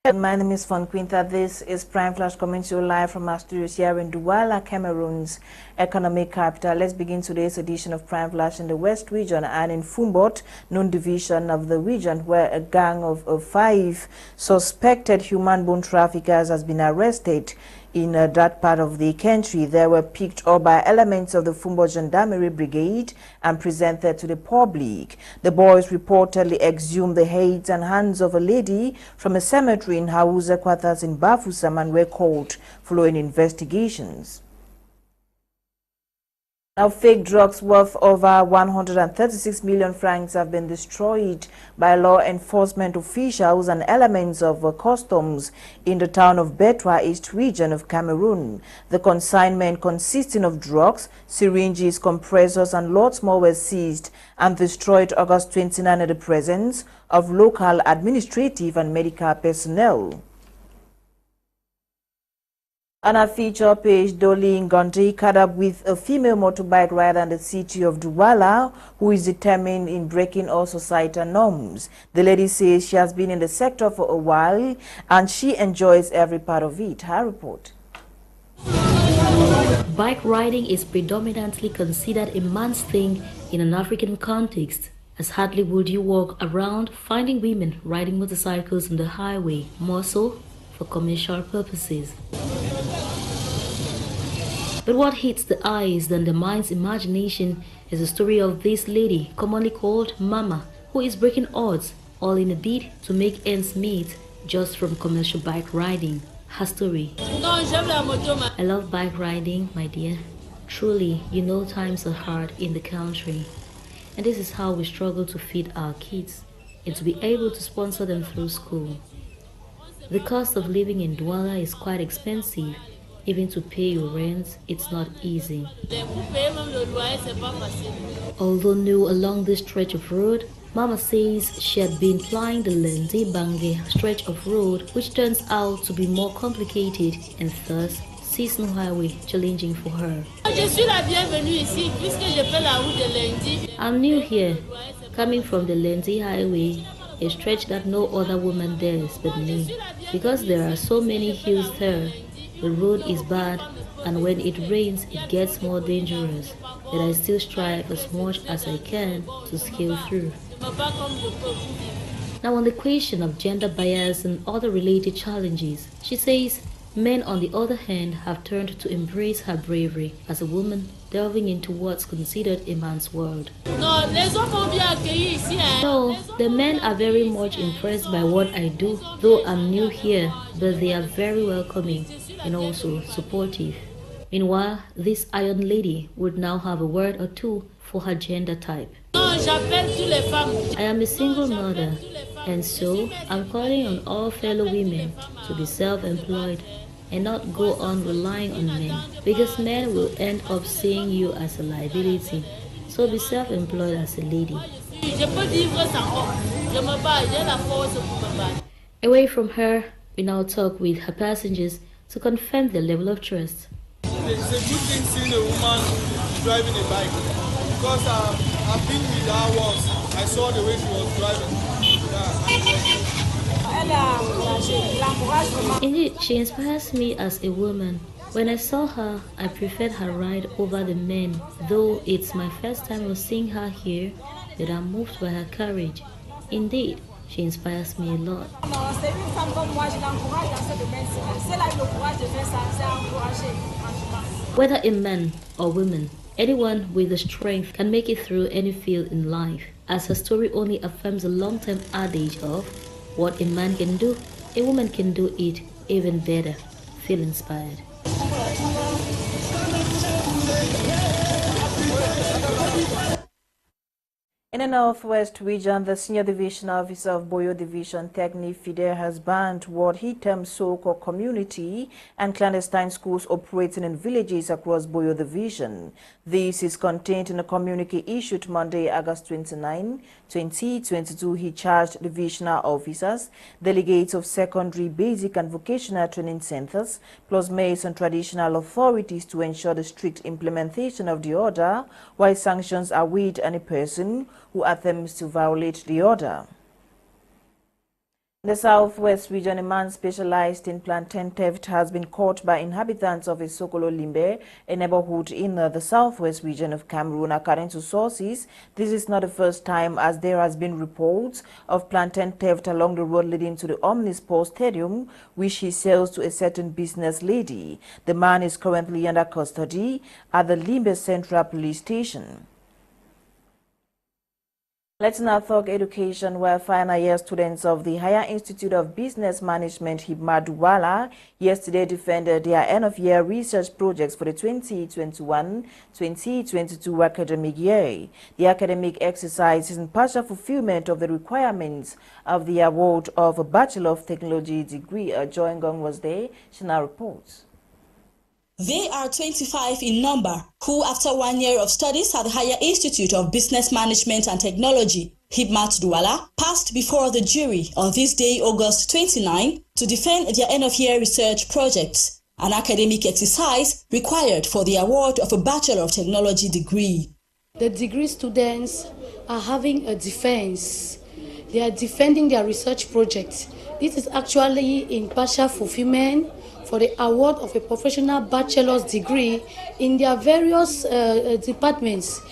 My name is Fon Quinter. This is Prime Flash coming to you live from our studios here in Douala, Cameroon's economic capital. Let's begin today's edition of Prime Flash in the West region and in Fumbot, known division of the region, where a gang of 5 suspected human bone traffickers has been arrested in that part of the country. They were picked up by elements of the Fumbot Gendarmerie Brigade and presented to the public. The boys reportedly exhumed the heads and hands of a lady from a cemetery in Hausa quarters in Bafoussam and were caught following investigations. Now, fake drugs worth over 136 million francs have been destroyed by law enforcement officials and elements of customs in the town of Betwa, East region of Cameroon. The consignment consisting of drugs, syringes, compressors, and lots more were seized and destroyed August 29 in the presence of local administrative and medical personnel. On our feature page, Dolly Ngondi caught up with a female motorbike rider in the city of Douala who is determined in breaking all societal norms. The lady says she has been in the sector for a while and she enjoys every part of it. Her report. Bike riding is predominantly considered a man's thing in an African context, as hardly would you walk around finding women riding motorcycles on the highway, more so for commercial purposes. But what hits the eyes than the mind's imagination is the story of this lady, commonly called Mama, who is breaking odds, all in a bid to make ends meet just from commercial bike riding. Her story. I love bike riding, my dear. Truly, you know times are hard in the country. And this is how we struggle to feed our kids and to be able to sponsor them through school. The cost of living in Douala is quite expensive. Even to pay your rent, it's not easy. Although new along this stretch of road, Mama says she had been plying the Lendi-Bangé stretch of road, which turns out to be more complicated and thus sees no highway challenging for her. I'm new here, coming from the Lendi highway, a stretch that no other woman dares but me, because there are so many hills there. The road is bad, and when it rains, it gets more dangerous, but I still strive as much as I can to scale through. Now, on the question of gender bias and other related challenges, she says men, on the other hand, have turned to embrace her bravery as a woman delving into what's considered a man's world. No, the men are very much impressed by what I do, though I'm new here, but they are very welcoming and also supportive. Meanwhile, this iron lady would now have a word or two for her gender type. I am a single mother, and so I'm calling on all fellow women to be self-employed and not go on relying on men, because men will end up seeing you as a liability. So be self-employed as a lady. Away from her, we now talk with her passengers to confirm the level of trust. It's a good thing seeing a woman driving a bike, because I've been with her once. I saw the way she was driving. Indeed, she inspires me as a woman. When I saw her, I preferred her ride over the men, though it's my first time of seeing her here, but I'm moved by her courage. Indeed, she inspires me a lot. Whether a man or woman, anyone with the strength can make it through any field in life, as her story only affirms a long-term adage of what a man can do, a woman can do it even better. Feel inspired. In the Northwest region, the Senior Division Officer of Boyo Division, Techni Fide, has banned what he terms so-called community and clandestine schools operating in villages across Boyo Division. This is contained in a communique issued Monday, August 29, 2022. He charged divisional officers, delegates of secondary, basic and vocational training centers, plus maids and traditional authorities to ensure the strict implementation of the order, while sanctions are with any person who attempts to violate the order. The southwest region, a man specialized in plantain theft has been caught by inhabitants of Isokolo Limbe, a neighborhood in the southwest region of Cameroon. According to sources, this is not the first time, as there has been reports of plantain theft along the road leading to the Omnisport Stadium, which he sells to a certain business lady. The man is currently under custody at the Limbe Central Police Station. Let's now talk education, where final year students of the Higher Institute of Business Management, Douala, yesterday defended their end-of-year research projects for the 2021-2022 academic year. The academic exercise is in partial fulfillment of the requirements of the award of a Bachelor of Technology degree. Joy Ngong was there. She now reports. They are 25 in number, who after 1 year of studies at the Higher Institute of Business Management and Technology, Douala, passed before the jury on this day, August 29, to defend their end-of-year research projects, an academic exercise required for the award of a Bachelor of Technology degree. The degree students are having a defense. They are defending their research projects. This is actually in partial fulfillment for the award of a professional bachelor's degree in their various departments.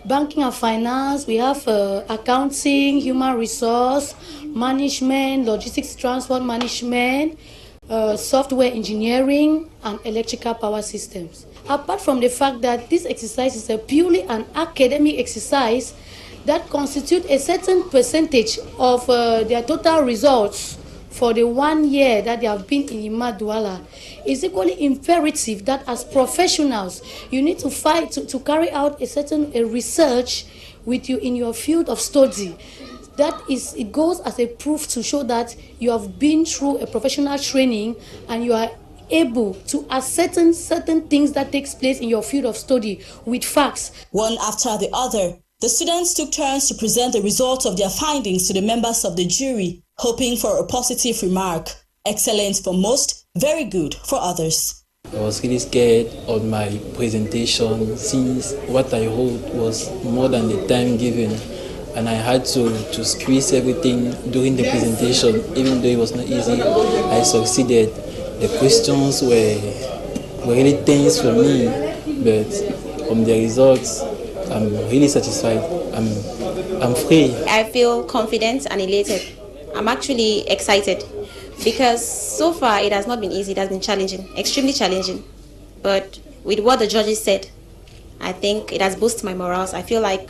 Banking and finance, we have accounting, human resource, management, logistics, transport management, software engineering, and electrical power systems. Apart from the fact that this exercise is a purely an academic exercise that constitutes a certain percentage of their total results for the 1 year that they have been in Douala, it's equally imperative that as professionals, you need to fight to carry out a certain research with you in your field of study. That is, it goes as a proof to show that you have been through a professional training and you are able to ascertain certain things that takes place in your field of study with facts. One after the other, the students took turns to present the results of their findings to the members of the jury, hoping for a positive remark. Excellent for most, very good for others. I was really scared of my presentation since what I wrote was more than the time given, and I had to squeeze everything during the presentation. Even though it was not easy, I succeeded. The questions were really tense for me, but from the results, I'm really satisfied. I'm free. I feel confident and elated. I'm actually excited because so far it has not been easy. It has been challenging, extremely challenging. But with what the judges said, I think it has boosted my morals. I feel like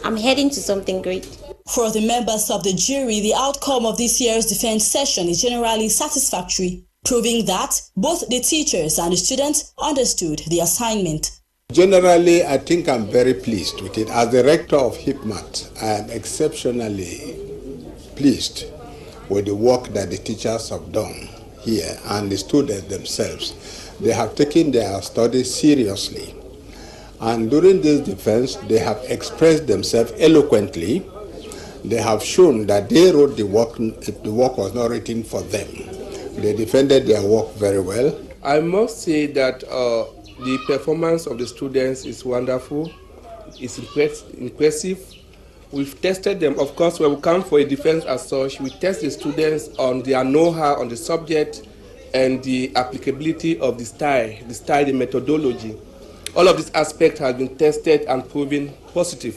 I'm heading to something great. For the members of the jury, the outcome of this year's defense session is generally satisfactory, proving that both the teachers and the students understood the assignment. Generally, I think I'm very pleased with it. As the rector of HIPMAT, I am exceptionally pleased with the work that the teachers have done here and the students themselves. They have taken their studies seriously. And during this defense, they have expressed themselves eloquently. They have shown that they wrote the work was not written for them. They defended their work very well. I must say that the performance of the students is wonderful. It's impressive. We've tested them. Of course, when we come for a defense as such, we test the students on their know-how on the subject and the applicability of the style, the methodology. All of these aspects have been tested and proven positive.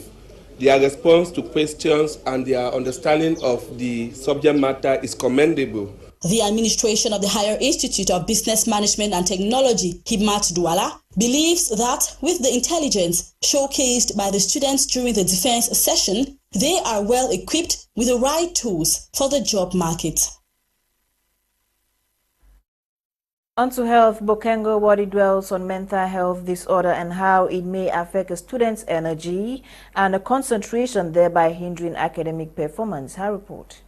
Their response to questions and their understanding of the subject matter is commendable. The administration of the Higher Institute of Business Management and Technology, Douala, believes that with the intelligence showcased by the students during the defense session, they are well equipped with the right tools for the job market. On to health, Bokengo Wadi dwells on mental health disorder and how it may affect a student's energy and a concentration, thereby hindering academic performance. Her report.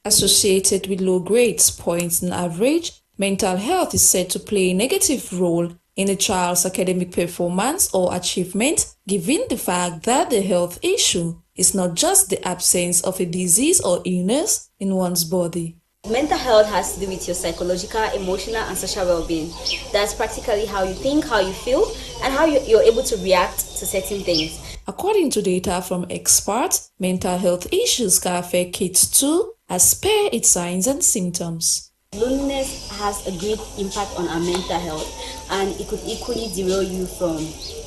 Associated with low grades, points and average, mental health is said to play a negative role in a child's academic performance or achievement, given the fact that the health issue is not just the absence of a disease or illness in one's body. Mental health has to do with your psychological, emotional, and social well-being. That's practically how you think, how you feel, and how you're able to react to certain things. According to data from experts, mental health issues can affect kids too, as per its signs and symptoms. Loneliness has a great impact on our mental health, and it could equally derail you from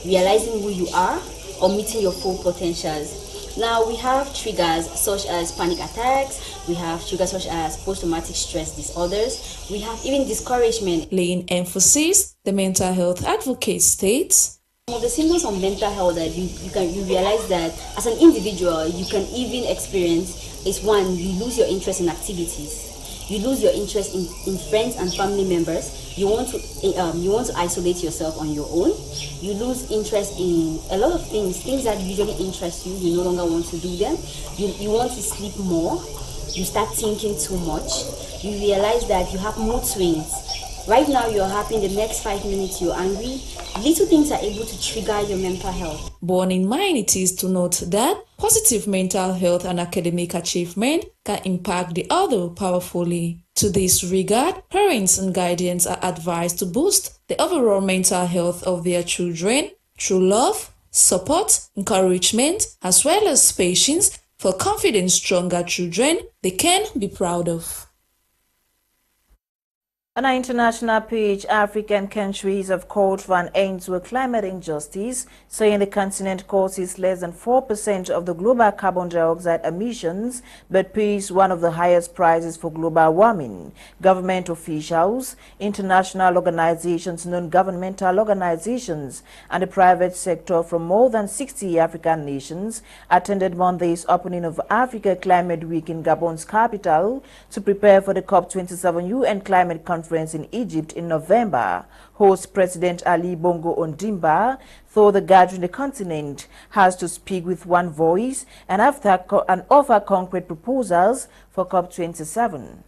realizing who you are or meeting your full potentials. Now, we have triggers such as panic attacks, we have triggers such as post-traumatic stress disorders, we have even discouragement. Laying emphasis, the mental health advocate states, Some of the symptoms of mental health that you realize that as an individual you can even experience is one, you lose your interest in activities. You lose your interest in friends and family members. You want to isolate yourself on your own. You lose interest in a lot of things that usually interest you. You no longer want to do them. You want to sleep more. You start thinking too much. You realize that you have mood swings. Right now you're happy, in the next 5 minutes you're angry. Little things are able to trigger your mental health. Borne in mind it is to note that positive mental health and academic achievement can impact the other powerfully. To this regard, parents and guardians are advised to boost the overall mental health of their children through love, support, encouragement, as well as patience for confident, stronger children they can be proud of. On our international page, African countries have called for an end to climate injustice, saying the continent causes less than 4% of the global carbon dioxide emissions, but pays one of the highest prices for global warming. Government officials, international organizations, non-governmental organizations, and the private sector from more than 60 African nations attended Monday's opening of Africa Climate Week in Gabon's capital to prepare for the COP27 UN Climate Conference in Egypt in November. Host President Ali Bongo Ondimba thought the gathering the continent has to speak with one voice and offer concrete proposals for COP27.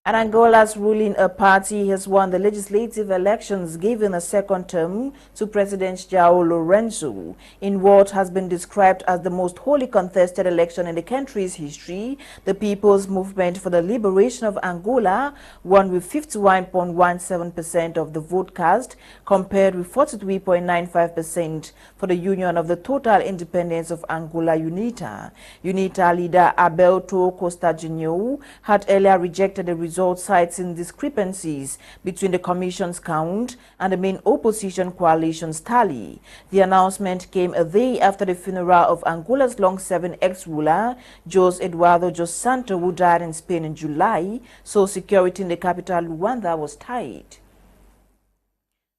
And Angola's ruling party has won the legislative elections, giving a second term to President João Lourenço. In what has been described as the most hotly contested election in the country's history, the People's Movement for the Liberation of Angola won with 51.17% of the vote cast, compared with 43.95% for the Union of the Total Independence of Angola, UNITA. UNITA leader Alberto Costa Jr. had earlier rejected the result, citing discrepancies between the Commission's count and the main opposition coalition's tally. The announcement came a day after the funeral of Angola's long-serving ex-ruler, José Eduardo dos Santos, who died in Spain in July, so security in the capital, Luanda, was tight.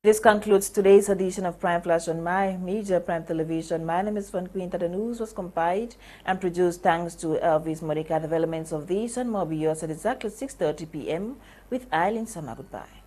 This concludes today's edition of Prime Flash on My Media Prime Television. My name is Fon Quinter. The news was compiled and produced thanks to Elvis, Modika. Developments of this and more be yours at exactly 6:30 p.m. with Eileen Sama. Goodbye.